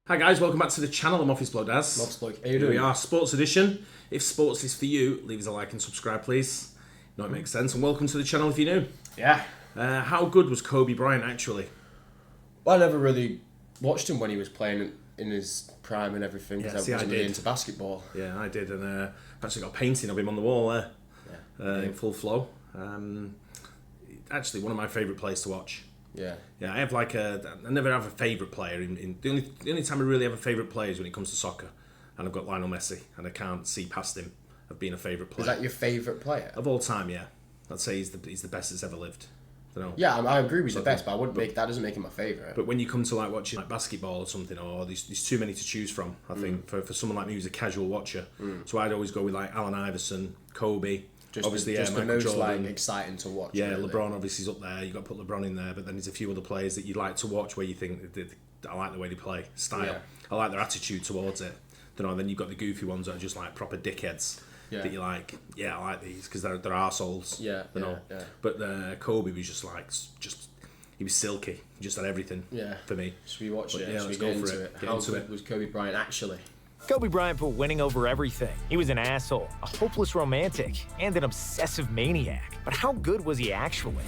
Hi guys, welcome back to the channel. I'm Office Bloke Daz. Office Bloke Aidan. Here we are, Sports Edition. If sports is for you, leave us a like and subscribe, please. You know it makes sense. And welcome to the channel if you're new. Yeah. How good was Kobe Bryant actually? Well, I never really watched him when he was playing in his prime and everything because I wasn't really into basketball. Yeah, I did, and I've actually got a painting of him on the wall there, in full flow. Actually, one of my favourite players to watch. Yeah. Yeah, I never have a favourite player. The only time I really have a favourite player is when it comes to soccer, and I've got Lionel Messi, and I can't see past him of being a favourite player. Is that your favourite player of all time? Yeah, I'd say he's the best that's ever lived. I don't know. Yeah, I agree with the best, but that doesn't make him my favourite. But when you come to like watching like basketball or something, or there's too many to choose from. I think for someone like me who's a casual watcher, so I'd always go with like Allen Iverson, Kobe. Obviously, the most like exciting to watch. Yeah, really. LeBron obviously is up there. You got to put LeBron in there, but then there's a few other players that you like to watch where you think I like the way they play, style. Yeah. I like their attitude towards it. Then you've got the goofy ones that are just like proper dickheads. Yeah. That you like. Yeah, I like these because they're arseholes. Yeah. But Kobe was just he was silky. He just had everything. Yeah. For me. Should we watch it? Yeah, Should let's we go for it. How good was Kobe Bryant actually? Kobe Bryant put winning over everything. He was an asshole, a hopeless romantic, and an obsessive maniac. But how good was he actually?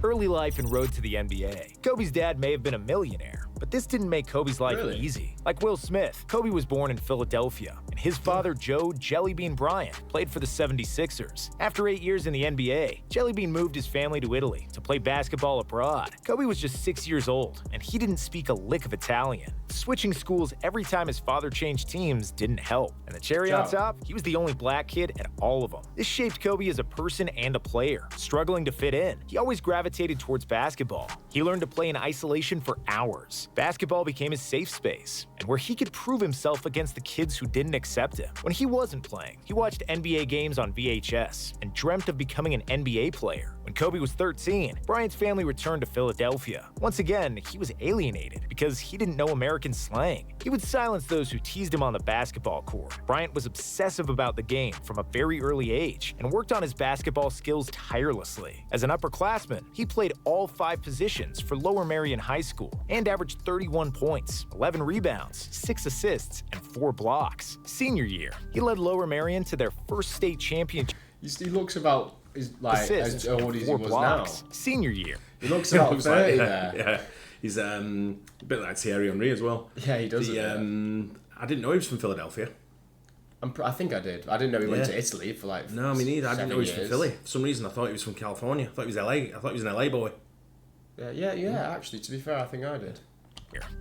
Early life and road to the NBA. Kobe's dad may have been a millionaire, but this didn't make Kobe's life easy. Like Will Smith, Kobe was born in Philadelphia, and his father, Joe Jellybean Bryant, played for the 76ers. After 8 years in the NBA, Jellybean moved his family to Italy to play basketball abroad. Kobe was just 6 years old, and he didn't speak a lick of Italian. Switching schools every time his father changed teams didn't help. And the cherry on top, he was the only black kid at all of them. This shaped Kobe as a person and a player. Struggling to fit in, he always gravitated towards basketball. He learned to play in isolation for hours. Basketball became his safe space, and where he could prove himself against the kids who didn't accept him. When he wasn't playing, he watched NBA games on VHS and dreamt of becoming an NBA player. When Kobe was 13, Bryant's family returned to Philadelphia. Once again, he was alienated because he didn't know American slang. He would silence those who teased him on the basketball court. Bryant was obsessive about the game from a very early age and worked on his basketball skills tirelessly. As an upperclassman, he played all 5 positions for Lower Merion High School and averaged 31 points, 11 rebounds, 6 assists, and 4 blocks. Senior year, he led Lower Merion to their first state championship. He looks about as old as he was now. Senior year. He looks about 30 there. Yeah. He's a bit like Thierry Henry as well. Yeah, he does. I didn't know he was from Philadelphia. I think I did. I didn't know he went to Italy for like. No, me neither. I didn't know he was from Philly. For some reason, I thought he was from California. I thought he was LA. I thought he was an LA boy. Yeah. Actually, to be fair, I think I did.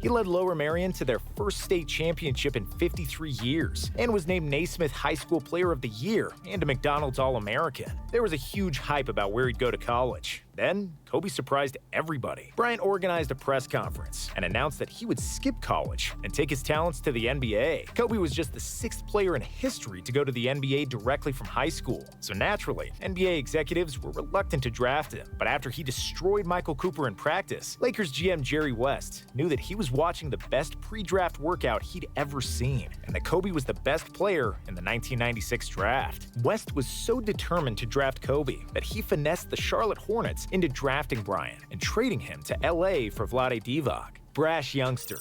He led Lower Merion to their first state championship in 53 years and was named Naismith High School Player of the Year and a McDonald's All-American. There was a huge hype about where he'd go to college. Then, Kobe surprised everybody. Bryant organized a press conference and announced that he would skip college and take his talents to the NBA. Kobe was just the 6th player in history to go to the NBA directly from high school. So naturally, NBA executives were reluctant to draft him. But after he destroyed Michael Cooper in practice, Lakers GM Jerry West knew that he was watching the best pre-draft workout he'd ever seen, and that Kobe was the best player in the 1996 draft. West was so determined to draft Kobe that he finessed the Charlotte Hornets into drafting Bryant and trading him to LA for Vlade Divac. Brash youngster.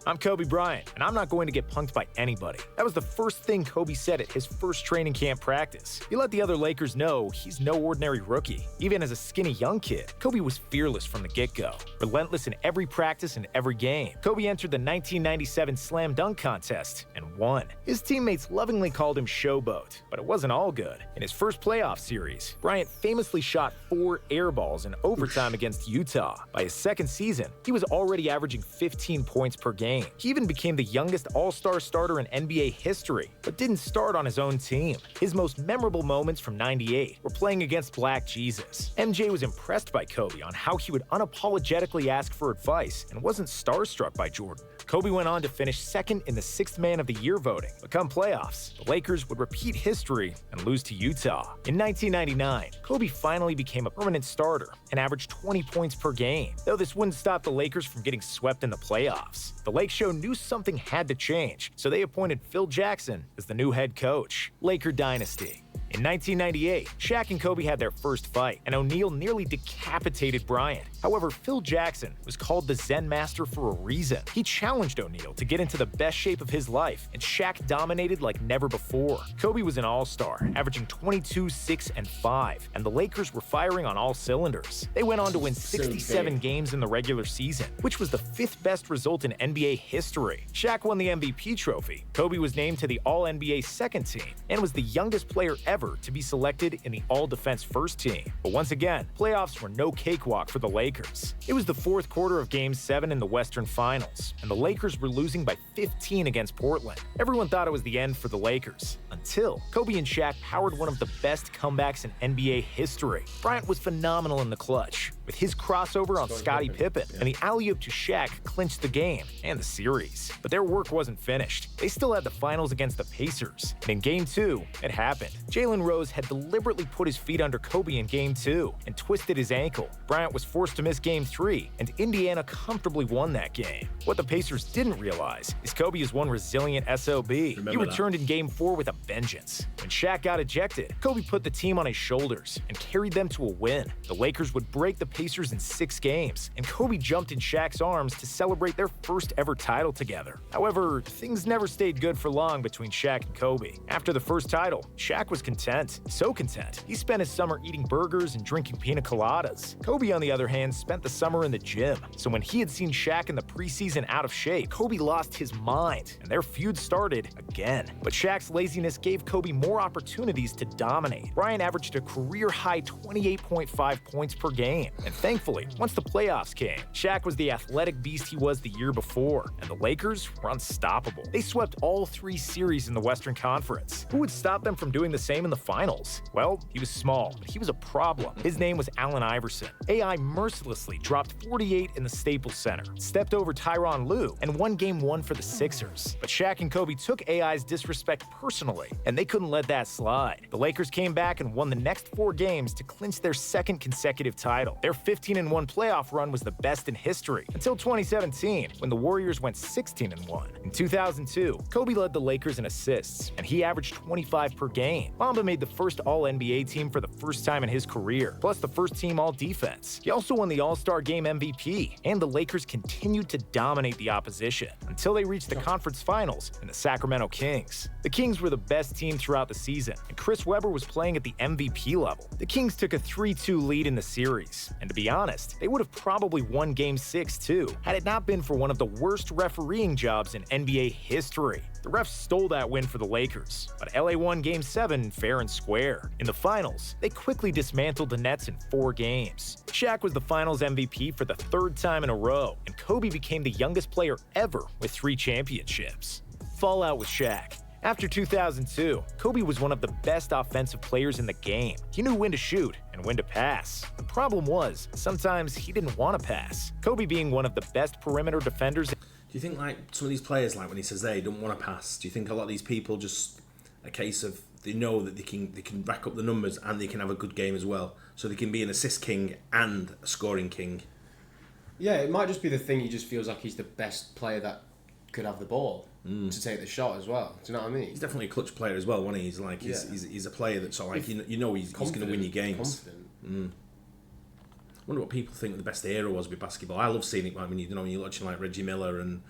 I'm Kobe Bryant, and I'm not going to get punked by anybody. That was the first thing Kobe said at his first training camp practice. He let the other Lakers know he's no ordinary rookie. Even as a skinny young kid, Kobe was fearless from the get-go, relentless in every practice and every game. Kobe entered the 1997 Slam Dunk Contest and won. His teammates lovingly called him Showboat, but it wasn't all good. In his first playoff series, Bryant famously shot 4 air balls in overtime against Utah. By his second season, he was already averaging 15 points per game. He even became the youngest All-Star starter in NBA history, but didn't start on his own team. His most memorable moments from '98 were playing against Black Jesus. MJ was impressed by Kobe on how he would unapologetically ask for advice and wasn't starstruck by Jordan. Kobe went on to finish second in the 6th Man of the Year voting. But come playoffs, the Lakers would repeat history and lose to Utah. In 1999, Kobe finally became a permanent starter and averaged 20 points per game. Though this wouldn't stop the Lakers from getting swept in the playoffs. The Lake Show knew something had to change, so they appointed Phil Jackson as the new head coach. Laker Dynasty. In 1998, Shaq and Kobe had their first fight, and O'Neal nearly decapitated Bryant. However, Phil Jackson was called the Zen Master for a reason. He challenged O'Neal to get into the best shape of his life, and Shaq dominated like never before. Kobe was an all-star, averaging 22, 6, and 5, and the Lakers were firing on all cylinders. They went on to win 67 games in the regular season, which was the 5th best result in NBA history. Shaq won the MVP trophy. Kobe was named to the All-NBA second team and was the youngest player ever to be selected in the All-Defense first team. But once again, playoffs were no cakewalk for the Lakers. It was the 4th quarter of Game 7 in the Western Finals, and the Lakers were losing by 15 against Portland. Everyone thought it was the end for the Lakers, until Kobe and Shaq powered one of the best comebacks in NBA history. Bryant was phenomenal in the clutch, with his crossover on Scottie Pippen, and the alley-oop to Shaq clinched the game and the series. But their work wasn't finished. They still had the finals against the Pacers, and in Game 2, it happened. Jalen Rose had deliberately put his feet under Kobe in Game 2 and twisted his ankle. Bryant was forced to miss Game 3, and Indiana comfortably won that game. What the Pacers didn't realize is Kobe is one resilient SOB. He returned in Game 4 with a vengeance. When Shaq got ejected, Kobe put the team on his shoulders and carried them to a win. The Lakers would break the Pacers in 6 games, and Kobe jumped in Shaq's arms to celebrate their first ever title together. However, things never stayed good for long between Shaq and Kobe. After the first title, Shaq was content. So content, he spent his summer eating burgers and drinking pina coladas. Kobe, on the other hand, spent the summer in the gym. So when he had seen Shaq in the preseason out of shape, Kobe lost his mind, and their feud started again. But Shaq's laziness gave Kobe more opportunities to dominate. Bryant averaged a career-high 28.5 points per game. And thankfully, once the playoffs came, Shaq was the athletic beast he was the year before, and the Lakers were unstoppable. They swept all 3 series in the Western Conference. Who would stop them from doing the same in the finals? Well, he was small, but he was a problem. His name was Allen Iverson. AI mercilessly dropped 48 in the Staples Center, stepped over Tyronn Lue, and won Game 1 for the Sixers. But Shaq and Kobe took AI's disrespect personally, and they couldn't let that slide. The Lakers came back and won the next 4 games to clinch their 2nd consecutive title. Their 15-1 playoff run was the best in history, until 2017, when the Warriors went 16-1. In 2002, Kobe led the Lakers in assists, and he averaged 25 per game. Mamba made the first All-NBA team for the first time in his career, plus the first team All-Defense. He also won the All-Star Game MVP, and the Lakers continued to dominate the opposition until they reached the conference finals in the Sacramento Kings. The Kings were the best team throughout the season, and Chris Webber was playing at the MVP level. The Kings took a 3-2 lead in the series, and to be honest, they would have probably won Game 6 too, had it not been for one of the worst refereeing jobs in NBA history. The refs stole that win for the Lakers, but LA won Game 7 fair and square. In the finals, they quickly dismantled the Nets in 4 games. Shaq was the finals MVP for the 3rd time in a row, and Kobe became the youngest player ever with 3 championships. Fallout with Shaq. After 2002, Kobe was one of the best offensive players in the game. He knew when to shoot and when to pass. The problem was, sometimes he didn't want to pass. Kobe being one of the best perimeter defenders. Do you think like some of these players, like when he says they don't want to pass, do you think a lot of these people just a case of they know that they can rack up the numbers and they can have a good game as well, so they can be an assist king and a scoring king? Yeah, it might just be the thing. He just feels like he's the best player that could have the ball to take the shot as well. Do you know what I mean? He's definitely a clutch player as well, wasn't he? He's like he's a player that's sort of like you know he's going to win you games. Confident. I wonder what people think the best era was with basketball. I love seeing it when you're watching like Reggie Miller and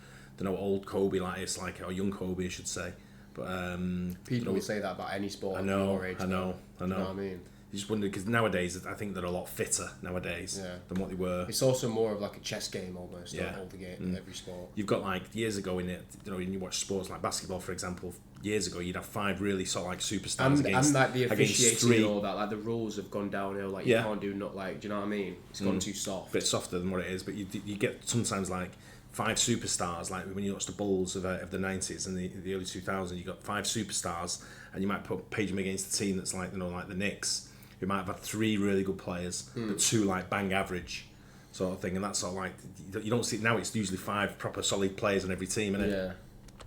old Kobe, like it's like, or young Kobe I should say. But people will say that about any sport. I know. You know what I mean? You just wonder, because nowadays I think they're a lot fitter nowadays than what they were. It's also more of like a chess game almost. All the game, every sport. You've got like years ago in it, when you watch sports like basketball, for example. Years ago, you'd have 5 really sort of like superstars and like the officiating and all that, like the rules have gone downhill. Like you can't do do you know what I mean? It's gone too soft. A bit softer than what it is, but you get sometimes like 5 superstars. Like when you watch the Bulls of the 90s and the early 2000s, you got 5 superstars, and you might page them against a team that's like like the Knicks, who might have had 3 really good players, but 2 like bang average sort of thing, and that's sort of like you don't see now. It's usually 5 proper solid players on every team, isn't it? Yeah.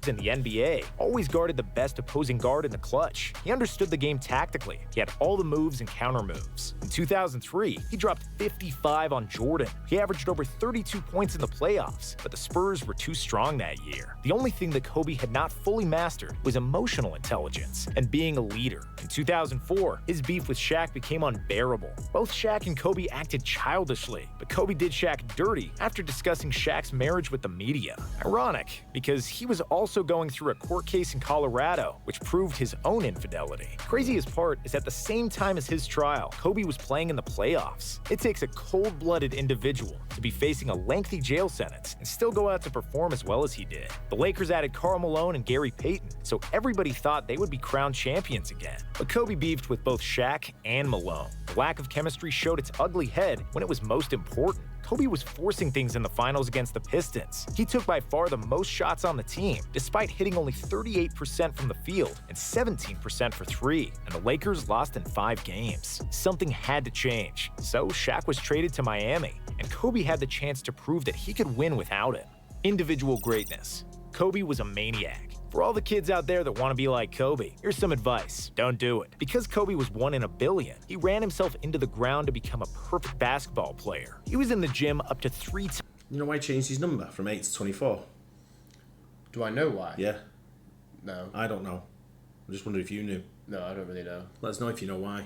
in the NBA, always guarded the best opposing guard in the clutch. He understood the game tactically. He had all the moves and counter moves. In 2003, he dropped 55 on Jordan. He averaged over 32 points in the playoffs, but the Spurs were too strong that year. The only thing that Kobe had not fully mastered was emotional intelligence and being a leader. In 2004, his beef with Shaq became unbearable. Both Shaq and Kobe acted childishly, but Kobe did Shaq dirty after discussing Shaq's marriage with the media. Ironic, because he was also going through a court case in Colorado, which proved his own infidelity. Craziest part is at the same time as his trial, Kobe was playing in the playoffs. It takes a cold-blooded individual to be facing a lengthy jail sentence and still go out to perform as well as he did. The Lakers added Karl Malone and Gary Payton, so everybody thought they would be crowned champions again. But Kobe beefed with both Shaq and Malone. The lack of chemistry showed its ugly head when it was most important. Kobe was forcing things in the finals against the Pistons. He took by far the most shots on the team, despite hitting only 38% from the field and 17% for three, and the Lakers lost in 5 games. Something had to change, so Shaq was traded to Miami, and Kobe had the chance to prove that he could win without him. Individual greatness. Kobe was a maniac. For all the kids out there that want to be like Kobe, here's some advice. Don't do it. Because Kobe was 1 in a billion, he ran himself into the ground to become a perfect basketball player. He was in the gym up to 3 times. You know why he changed his number from 8 to 24? Do I know why? Yeah. No. I don't know. I just wondered if you knew. No, I don't really know. Let us know if you know why.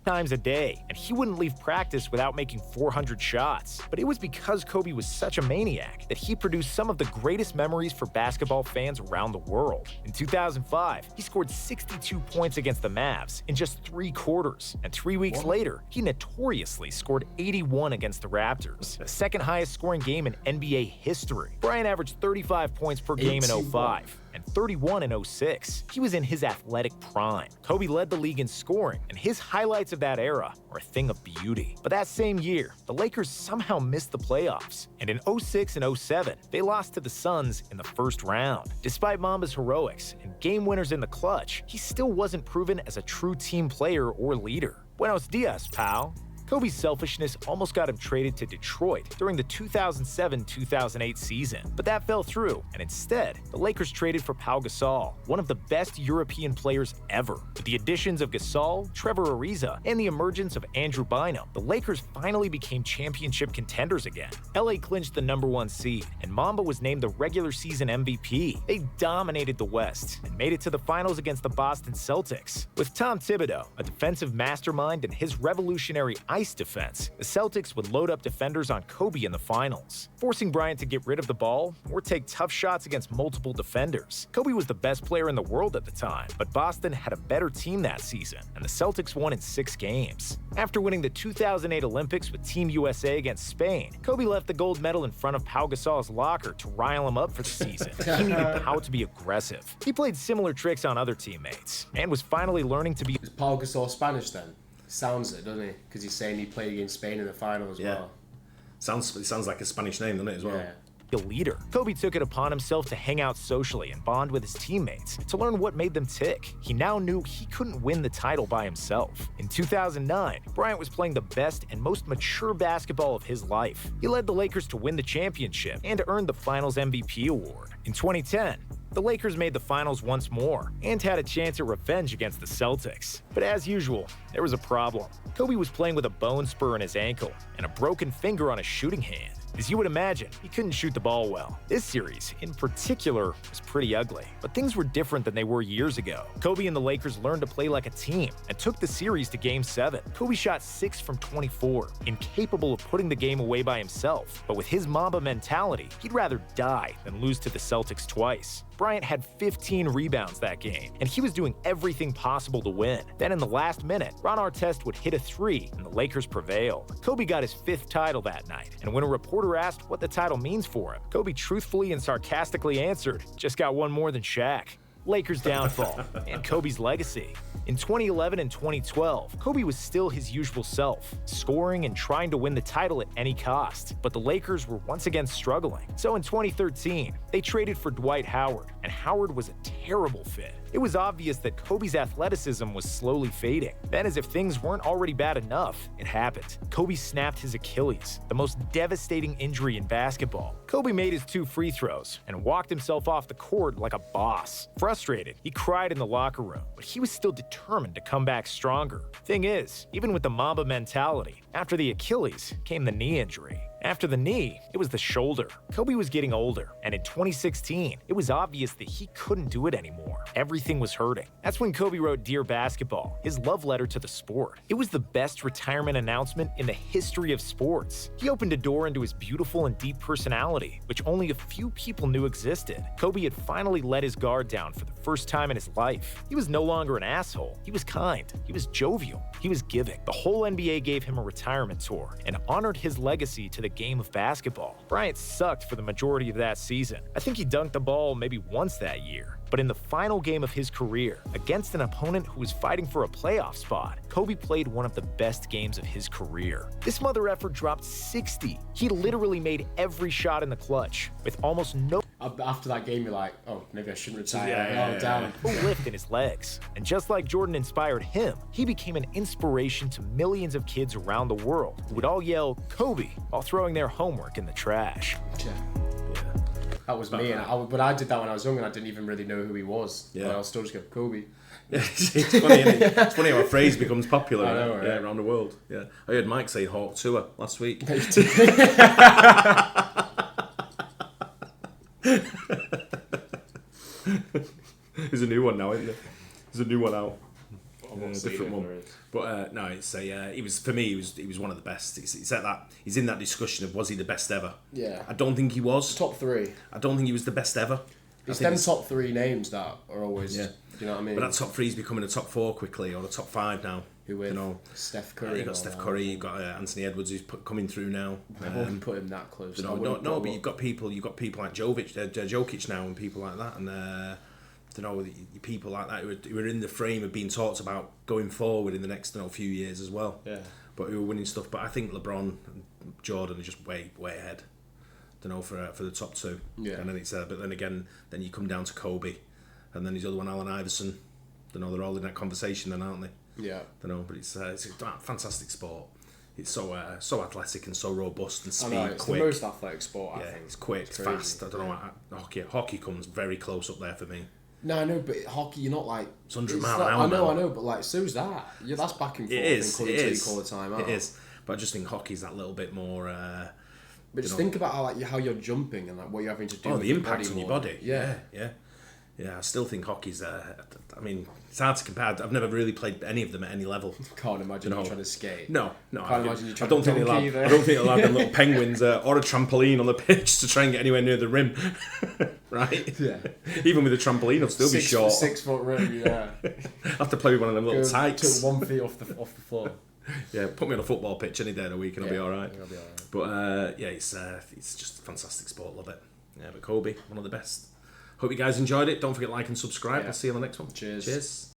Times a day, and he wouldn't leave practice without making 400 shots. But it was because Kobe was such a maniac that he produced some of the greatest memories for basketball fans around the world. In 2005, he scored 62 points against the Mavs in just 3 quarters, and 3 weeks later, he notoriously scored 81 against the Raptors, the second highest scoring game in NBA history. Bryant averaged 35 points per game in 05. And 31 in 06. He was in his athletic prime. Kobe led the league in scoring, and his highlights of that era are a thing of beauty. But that same year, the Lakers somehow missed the playoffs, and in 06 and 07, they lost to the Suns in the first round. Despite Mamba's heroics and game winners in the clutch, he still wasn't proven as a true team player or leader. Buenos dias, pal. Kobe's selfishness almost got him traded to Detroit during the 2007-2008 season, but that fell through, and instead, the Lakers traded for Pau Gasol, one of the best European players ever. With the additions of Gasol, Trevor Ariza, and the emergence of Andrew Bynum, the Lakers finally became championship contenders again. LA clinched the #1 seed, and Mamba was named the regular season MVP. They dominated the West and made it to the finals against the Boston Celtics. With Tom Thibodeau, a defensive mastermind, and his revolutionary ice defense, the Celtics would load up defenders on Kobe in the finals, forcing Bryant to get rid of the ball or take tough shots against multiple defenders. Kobe was the best player in the world at the time, but Boston had a better team that season, and the Celtics won in 6 games. After winning the 2008 Olympics with Team USA against Spain, Kobe left the gold medal in front of Pau Gasol's locker to rile him up for the season. He needed Pau to be aggressive. He played similar tricks on other teammates, and was finally learning to be— Is Pau Gasol Spanish then? Sounds it, doesn't he? Because he's saying he played against Spain in the final as well. It sounds like a Spanish name, doesn't it, as well? Yeah. a leader. Kobe took it upon himself to hang out socially and bond with his teammates to learn what made them tick. He now knew he couldn't win the title by himself. In 2009, Bryant was playing the best and most mature basketball of his life. He led the Lakers to win the championship and earned the Finals MVP award. In 2010, the Lakers made the finals once more and had a chance at revenge against the Celtics. But as usual, there was a problem. Kobe was playing with a bone spur in his ankle and a broken finger on his shooting hand. As you would imagine, he couldn't shoot the ball well. This series, in particular, was pretty ugly, but things were different than they were years ago. Kobe and the Lakers learned to play like a team and took the series to Game 7. Kobe shot 6 from 24, incapable of putting the game away by himself. But with his Mamba mentality, he'd rather die than lose to the Celtics twice. Bryant had 15 rebounds that game, and he was doing everything possible to win. Then in the last minute, Ron Artest would hit a 3, and the Lakers prevailed. Kobe got his 5th title that night, and when a reporter asked what the title means for him, Kobe truthfully and sarcastically answered, "Just got one more than Shaq." Lakers' downfall and Kobe's legacy. In 2011 and 2012, Kobe was still his usual self, scoring and trying to win the title at any cost. But the Lakers were once again struggling. So in 2013, they traded for Dwight Howard, and Howard was a terrible fit. It was obvious that Kobe's athleticism was slowly fading. Then, as if things weren't already bad enough, it happened. Kobe snapped his Achilles, the most devastating injury in basketball. Kobe made his 2 free throws and walked himself off the court like a boss. Frustrated, he cried in the locker room, but he was still determined to come back stronger. Thing is, even with the Mamba mentality, after the Achilles came the knee injury. After the knee, it was the shoulder. Kobe was getting older, and in 2016, it was obvious that he couldn't do it anymore. Everything was hurting. That's when Kobe wrote Dear Basketball, his love letter to the sport. It was the best retirement announcement in the history of sports. He opened a door into his beautiful and deep personality, which only a few people knew existed. Kobe had finally let his guard down for the first time in his life. He was no longer an asshole. He was kind. He was jovial. He was giving. The whole NBA gave him a retirement tour and honored his legacy to the game of basketball. Bryant sucked for the majority of that season. I think he dunked the ball maybe once that year. But in the final game of his career, against an opponent who was fighting for a playoff spot, Kobe played one of the best games of his career. This mother effer dropped 60. He literally made every shot in the clutch, with almost no After that game, you're like, oh, maybe I shouldn't retire. Yeah. lift in his legs. And just like Jordan inspired him, he became an inspiration to millions of kids around the world who would all yell Kobe while throwing their homework in the trash. Yeah. That was me, but I did that when I was young and I didn't even really know who he was. Yeah. But I'll still just go Kobe. It's funny, isn't it? It's funny how a phrase becomes popular I know, right? around the world. Yeah, I heard Mike say Hawk Tour last week. There's a new one now, isn't there? There's a new one out. Different one. But no, it's he was, for me, he was one of the best. He's at that. He's in that discussion of was he the best ever? Yeah. I don't think he was. Top 3. I don't think he was the best ever. It's them top 3 names that are always. Yeah. Do you know what I mean? But that top 3 is becoming a top 4 quickly, or a top 5 now. Who with? You know, Steph Curry. you've got Steph Curry. You've got Anthony Edwards, who's coming through now. I wouldn't put him that close. No, but you've got people like Jokic now, and people like that, and people like that who are in the frame of being talked about going forward in the next few years as well. Yeah. But who are winning stuff. But I think LeBron and Jordan are just way ahead. For the top 2. Yeah. And then but then again, then you come down to Kobe, and then his other one, Allen Iverson. They're all in that conversation, then, aren't they? Yeah. But it's a fantastic sport. It's so athletic and so robust and speed, it's quick. the most athletic sport, I think. It's quick, it's fast. I don't know. Hockey comes very close up there for me. No, I know, but hockey, you're not like... It's 100 mile an hour. I know, but like, so's that. Yeah, that's back and forth. It is. All the time out. It is. But I just think hockey's that little bit more... but just think about how you're jumping and like what you're having to do. Oh, the impact on your body. Yeah. I still think hockey's. I mean, it's hard to compare. I've never really played any of them at any level. Can't imagine you trying to skate. No. Can't imagine you trying I don't think they'll allow them little penguins or a trampoline on the pitch to try and get anywhere near the rim. Right? Yeah. Even with a trampoline, I'll still be short. 6 foot rim. Yeah. I have to play with one of them little tights. 1 foot off the floor. Yeah, put me on a football pitch any day of the week and I'll be all right. I'll be all right. But it's just a fantastic sport. Love it. Yeah, but Kobe, one of the best. Hope you guys enjoyed it. Don't forget to like and subscribe. Yeah. I'll see you on the next one. Cheers. Cheers.